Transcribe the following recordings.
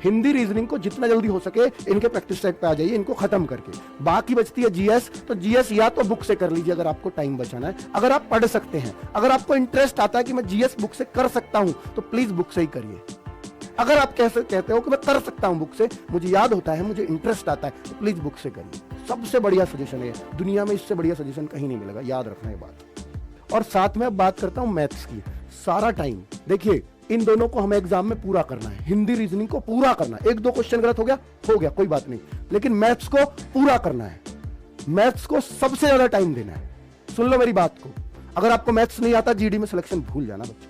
Hindi reasoning को जितना जल्दी हो सके इनके प्रैक्टिस सेट पे आ जाइए, इनको खत्म करके। बाकी बचती है जीएस, तो जीएस या तो बुक से कर लीजिए अगर आपको टाइम बचाना है, अगर आप पढ़ सकते हैं। अगर आपको इंटरेस्ट आता है कि मैं जीएस बुक से कर सकता हूं तो प्लीज बुक से ही करिए। अगर आप कैसे कहते हो कि मैं कर सकता हूं बुक से, मुझे याद होता है, मुझे इंटरेस्ट आता है, तो प्लीज बुक से करिए। सबसे बढ़िया सजेशन है, दुनिया में इससे बढ़िया सजेशन कहीं नहीं मिलेगा, याद रखना ये बात। और साथ में अब बात करता हूं मैथ्स की। सारा टाइम देखिए, इन दोनों को हमें एग्जाम में पूरा करना है, हिंदी रीजनिंग को पूरा करना है। 1-2 क्वेश्चन गलत हो गया कोई बात नहीं, लेकिन मैथ्स को पूरा करना है। मैथ्स को सबसे ज्यादा टाइम देना है। सुन लो मेरी बात को, अगर आपको मैथ्स नहीं आता जीडी में सिलेक्शन भूल जाना बच्चे,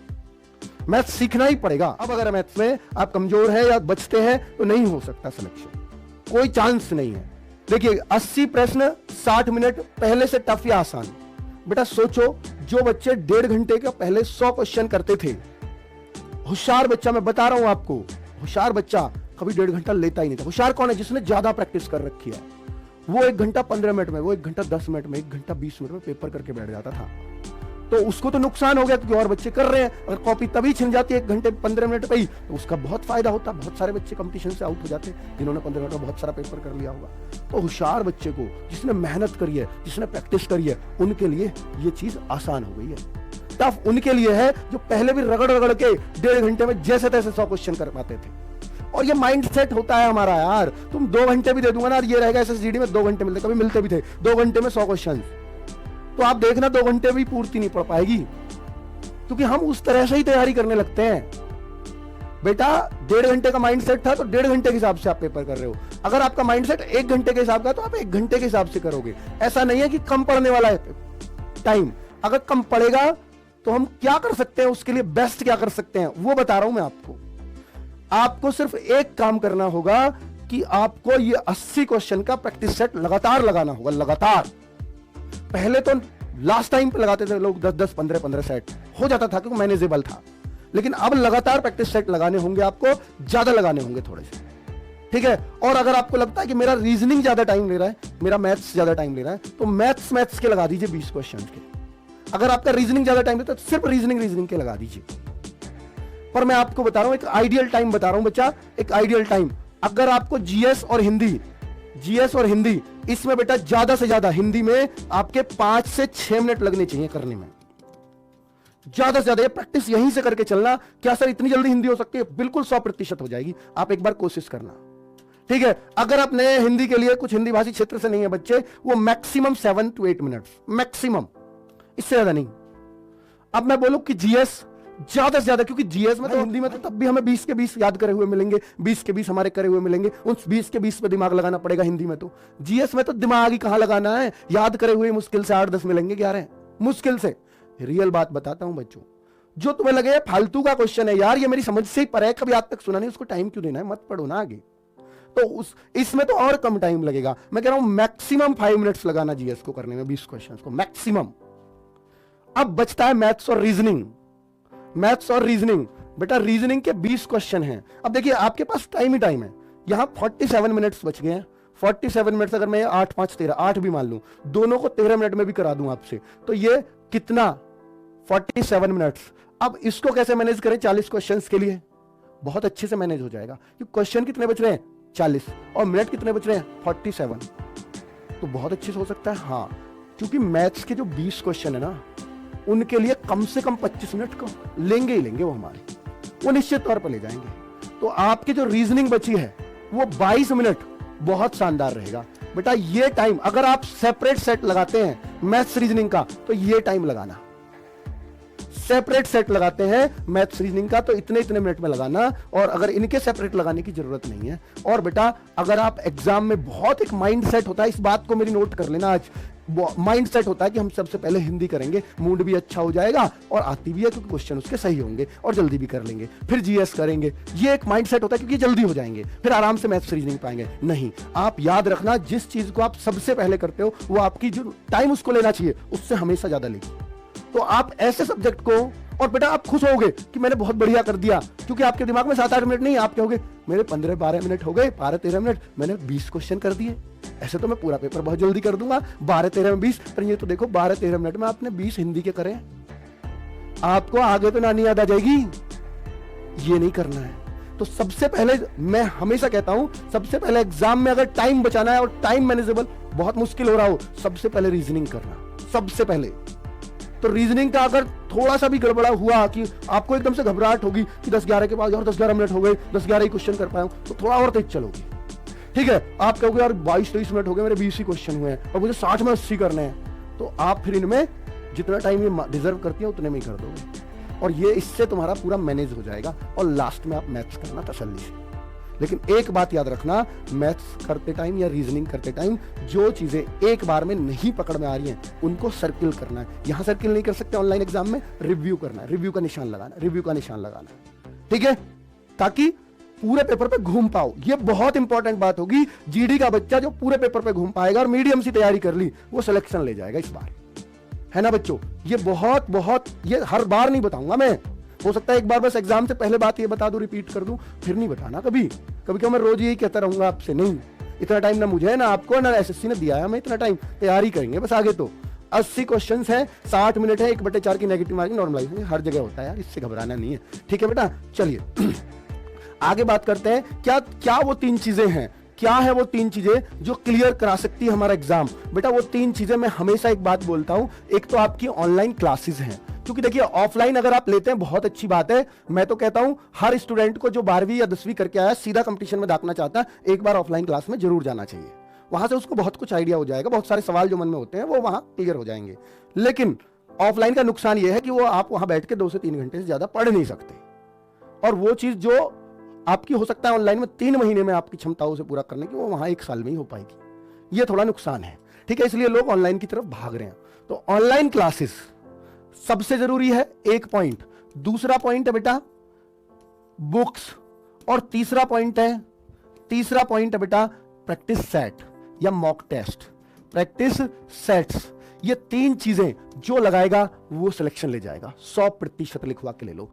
मैथ्स सीखना ही पड़ेगा। अब अगर मैथ्स में आप कमजोर है या बचते हैं तो नहीं हो सकता सिलेक्शन, कोई चांस नहीं है। देखिए 80 प्रश्न 60 मिनट, पहले से टफ या आसान। बेटा सोचो, जो बच्चे 1.5 घंटे के पहले 100 क्वेश्चन करते थे, होशियार बच्चा, मैं बता रहा हूं आपको, होशियार बच्चा कभी 1.5 घंटा लेता ही नहीं था। होशियार कौन है? जिसने ज्यादा प्रैक्टिस कर रखी है। वो 1 घंटा 15 मिनट में, वो 1 घंटा 10 मिनट में, 1 घंटा 20 मिनट में पेपर करके बैठ जाता था। तो उसको तो नुकसान हो गया क्योंकि और बच्चे कर रहे हैं। अगर कॉपी तभी छिन जाती है 1 घंटे 15 मिनट पे ही, तो उसका बहुत फायदा होता। बहुत सारे बच्चे कंपटीशन से आउट हो जाते जिन्होंने 15 मिनट में बहुत सारा पेपर कर लिया होगा। तो होशियार बच्चे को, जिसने मेहनत करी है, जिसने प्रैक्टिस करी है, उनके लिए ये चीज आसान हो गई है। टफ उनके लिए है जो पहले भी रगड़ रगड़ के 1.5 घंटे में जैसे तैसे 100 क्वेश्चन कर पाते थे। और ये माइंड सेट होता है हमारा यार, तुम 2 घंटे भी दे दूंगा ना, ये रहेगा एसएसजीडी में 2 घंटे मिलते, कभी मिलते भी थे 2 घंटे में 100 क्वेश्चन, तो आप देखना 2 घंटे भी पूर्ति नहीं पड़ पाएगी, क्योंकि हम उस तरह से ही तैयारी करने लगते हैं। बेटा 1.5 घंटे का माइंड सेट था तो 1.5 घंटे के हिसाब से आप पेपर कर रहे हो। अगर आपका माइंड सेट 1 घंटे के हिसाब का तो आप 1 घंटे के हिसाब से करोगे। ऐसा नहीं है कि कम पढ़ने वाला है टाइम। अगर कम पड़ेगा तो हम क्या कर सकते हैं, उसके लिए बेस्ट क्या कर सकते हैं वो बता रहा हूं मैं आपको। आपको सिर्फ एक काम करना होगा कि आपको ये 80 क्वेश्चन का प्रैक्टिस सेट लगातार लगाना होगा। लगातार, पहले तो लास्ट टाइम पे लगाते थे लोग 10-10, 15-15 सेट हो जाता था क्योंकि मैनेजेबल था, लेकिन अब लगातार प्रैक्टिस सेट लगाने होंगे, आपको ज्यादा लगाने होंगे थोड़े से, ठीक है। और अगर आपको लगता है कि मेरा रीजनिंग ज्यादा टाइम ले रहा है, मेरा मैथ्स ज्यादा टाइम ले रहा है, तो मैथ्स के लगा दीजिए 20 क्वेश्चन के। अगर आपका रीजनिंग ज्यादा टाइम लेता है तो सिर्फ रीजनिंग के लगा दीजिए। पर मैं आपको बता रहा हूं, एक आइडियल टाइम बता रहा हूं बच्चा, एक आइडियल टाइम। अगर आपको जीएस और हिंदी इसमें बेटा ज्यादा से ज्यादा हिंदी में आपके 5 से 6 मिनट लगने चाहिए करने में, ज्यादा से ज्यादा। ये प्रैक्टिस यहीं से करके चलना। क्या सर इतनी जल्दी हिंदी हो सकती है? बिल्कुल 100% हो जाएगी, आप एक बार कोशिश करना, ठीक है। अगर आपने हिंदी के लिए, कुछ हिंदी भाषी क्षेत्र से नहीं है बच्चे, वो मैक्सिमम 7 to 8 मिनट, मैक्सिमम, इससे ज्यादा नहीं। अब मैं बोलूं कि जीएस ज्यादा से ज्यादा, क्योंकि जीएस में तो हिंदी में तो तब भी हमें 20 के 20 याद करे हुए मिलेंगे, 20 के 20 हमारे करे हुए मिलेंगे, उन 20 के 20 पे दिमाग लगाना पड़ेगा हिंदी में। तो जीएस में तो दिमाग ही कहां लगाना है, याद करे हुए मुश्किल से 8-10 मिलेंगे, 11 मुश्किल से। रियल बात बताता हूं बच्चों, जो तुम्हें लगे फालतू का क्वेश्चन है यार, ये मेरी समझ से ही पर है, कभी आज तक सुना नहीं, उसको टाइम क्यों देना है, मत पढ़ो ना आगे। तो इसमें तो और कम टाइम लगेगा। मैं कह रहा हूं मैक्सिमम 5 मिनट्स लगाना जीएस को करने में, 20 क्वेश्चन को मैक्सिमम। अब बचता है मैथ्स और रीजनिंग। बेटा रीजनिंग के 20 क्वेश्चन हैं। अब देखिए आपके पास टाइम ही टाइम है, यहां 47 मिनट्स बच गए हैं। 47 मिनट्स अगर मैं 8 5 13 8 भी मान लूं, दोनों को 13 मिनट में भी करा दूं आपसे, तो ये कितना 47 मिनट्स। अब इसको कैसे मैनेज करें 40 क्वेश्चंस के लिए? बहुत अच्छे से मैनेज हो जाएगा, क्योंकि क्वेश्चन कितने बच रहे हैं 40 और मिनट कितने बच रहे हैं 47, तो बहुत अच्छे से हो सकता है। हाँ, क्योंकि मैथ्स के जो 20 क्वेश्चन है ना, उनके लिए कम से कम 25 मिनट को लेंगे ही लेंगे, वो हमारे, वो निश्चित तौर पर ले जाएंगे। तो आपकी जो रीजनिंग बची है वो 22 मिनट बहुत शानदार रहेगा। बेटा ये टाइम अगर आप सेपरेट सेट लगाते हैं मैथ्स रीजनिंग का, तो ये टाइम लगाना। सेपरेट सेट लगाते हैं मैथ्स रीजनिंग का तो इतने इतने मिनट में लगाना, और अगर इनके सेपरेट लगाने की जरूरत नहीं है। और बेटा अगर आप एग्जाम में, बहुत एक माइंड सेट होता है, इस बात को मेरी नोट कर लेना, आज माइंड सेट होता है कि हम सबसे पहले हिंदी करेंगे, मूड भी अच्छा हो जाएगा और आती भी है क्योंकि क्वेश्चन उसके सही होंगे और जल्दी भी कर लेंगे, फिर जीएस करेंगे। ये एक माइंड सेट होता है क्योंकि जल्दी हो जाएंगे, फिर आराम से मैथ्स रीजनिंग पाएंगे। नहीं, आप याद रखना, जिस चीज को आप सबसे पहले करते हो वो आपकी जो टाइम उसको लेना चाहिए उससे हमेशा ज्यादा लेगी। तो आप ऐसे सब्जेक्ट को, और बेटा आप खुश होगे कि मैंने बहुत बढ़िया कर दिया, क्योंकि आपके दिमाग में 7-8 मिनट नहीं, आप कहोगे मेरे 15-12 मिनट हो गए, 12-13 मिनट, मैंने 20 क्वेश्चन कर दिए। ऐसे तो मैं पूरा पेपर बहुत जल्दी कर दूंगा, 12-13 में 20, पर ये तो देखो 12-13 मिनट में आपने 20 हिंदी के करे। आपको आगे तो नानी याद आ जाएगी, ये नहीं करना है। तो सबसे पहले मैं हमेशा कहता हूं, सबसे पहले एग्जाम में अगर टाइम बचाना है और टाइम मैनेजेबल बहुत मुश्किल हो रहा हो, सबसे पहले रीजनिंग करना, सबसे पहले। तो रीजनिंग का अगर थोड़ा सा भी गड़बड़ा हुआ कि आपको एकदम से घबराहट होगी कि 10-11 के बाद और 10-11 मिनट हो गए, 10-11 ही क्वेश्चन कर पाया हूं, तो थोड़ा और तेज चलोगे। ठीक है, आप कहोगे यार 22-23 मिनट हो गए, मेरे 20 ही क्वेश्चन हुए हैं और मुझे 60 में 80 करने हैं, तो आप फिर इनमें जितना टाइम ये डिजर्व करती है उतने में ही कर दोगे, और ये इससे तुम्हारा पूरा मैनेज हो जाएगा, और लास्ट में आप मैथ्स करना तसल्ली से। लेकिन एक बात याद रखना, मैथ्स करते टाइम या रीजनिंग करते टाइम जो चीजें एक बार में नहीं पकड़ में आ रही हैं उनको सर्किल करना है। यहां सर्किल नहीं कर सकते, ऑनलाइन एग्जाम में रिव्यू करना है, रिव्यू का निशान लगाना, रिव्यू का निशान लगाना, ठीक है, ताकि पूरे पेपर पे घूम पाओ। ये बहुत इंपॉर्टेंट बात होगी। जीडी का बच्चा जो पूरे पेपर पे घूम पाएगा और मीडियम से तैयारी कर ली, वो सिलेक्शन ले जाएगा इस बार, है ना बच्चों। ये बहुत ये हर बार नहीं बताऊंगा मैं, हो सकता है एक बार बस एग्जाम से पहले बात ये बता दूं, रिपीट कर दूं, फिर नहीं बताना कभी क्या मैं रोज यही कहता रहूंगा आपसे, नहीं। इतना टाइम ना मुझे ना आपको ना एसएससी ने दिया है, हमें इतना टाइम तैयारी करेंगे बस। आगे तो 80 क्वेश्चंस हैं, 60 मिनट है, 1/4 की नेगेटिव मार्किंग नॉर्मलाइजेशन हर जगह होता है यार, इससे घबराना नहीं है, ठीक है बेटा। चलिए आगे बात करते हैं, क्या वो 3 चीजें हैं, क्या है वो 3 चीजें जो क्लियर करा सकती है हमारा एग्जाम। बेटा वो 3 चीजें मैं हमेशा एक बात बोलता हूं, एक तो आपकी ऑनलाइन क्लासेस हैं, क्योंकि देखिए ऑफलाइन अगर आप लेते हैं बहुत अच्छी बात है। मैं तो कहता हूं हर स्टूडेंट को जो 12वीं या 10वीं करके आया, सीधा कंपटीशन में दाखना चाहता है, एक बार ऑफलाइन क्लास में जरूर जाना चाहिए। वहां से उसको बहुत कुछ आइडिया हो जाएगा, बहुत सारे सवाल जो मन में होते हैं वो वहां क्लियर हो जाएंगे। लेकिन ऑफलाइन का नुकसान यह है कि वो आप वहां बैठ के 2 से 3 घंटे से ज्यादा पढ़ नहीं सकते, और वो चीज जो आपकी हो सकता है ऑनलाइन में 3 महीने में आपकी क्षमताओं से पूरा करने की, वो वहां 1 साल में ही हो पाएगी। ये थोड़ा नुकसान है, ठीक है, इसलिए लोग ऑनलाइन की तरफ भाग रहे हैं। तो ऑनलाइन क्लासेस सबसे जरूरी है, एक पॉइंट। दूसरा पॉइंट है बेटा बुक्स, और तीसरा पॉइंट है बेटा प्रैक्टिस सेट या मॉक टेस्ट, प्रैक्टिस सेट्स। ये 3 चीजें जो लगाएगा वो सिलेक्शन ले जाएगा, 100% लिखवा के ले लो।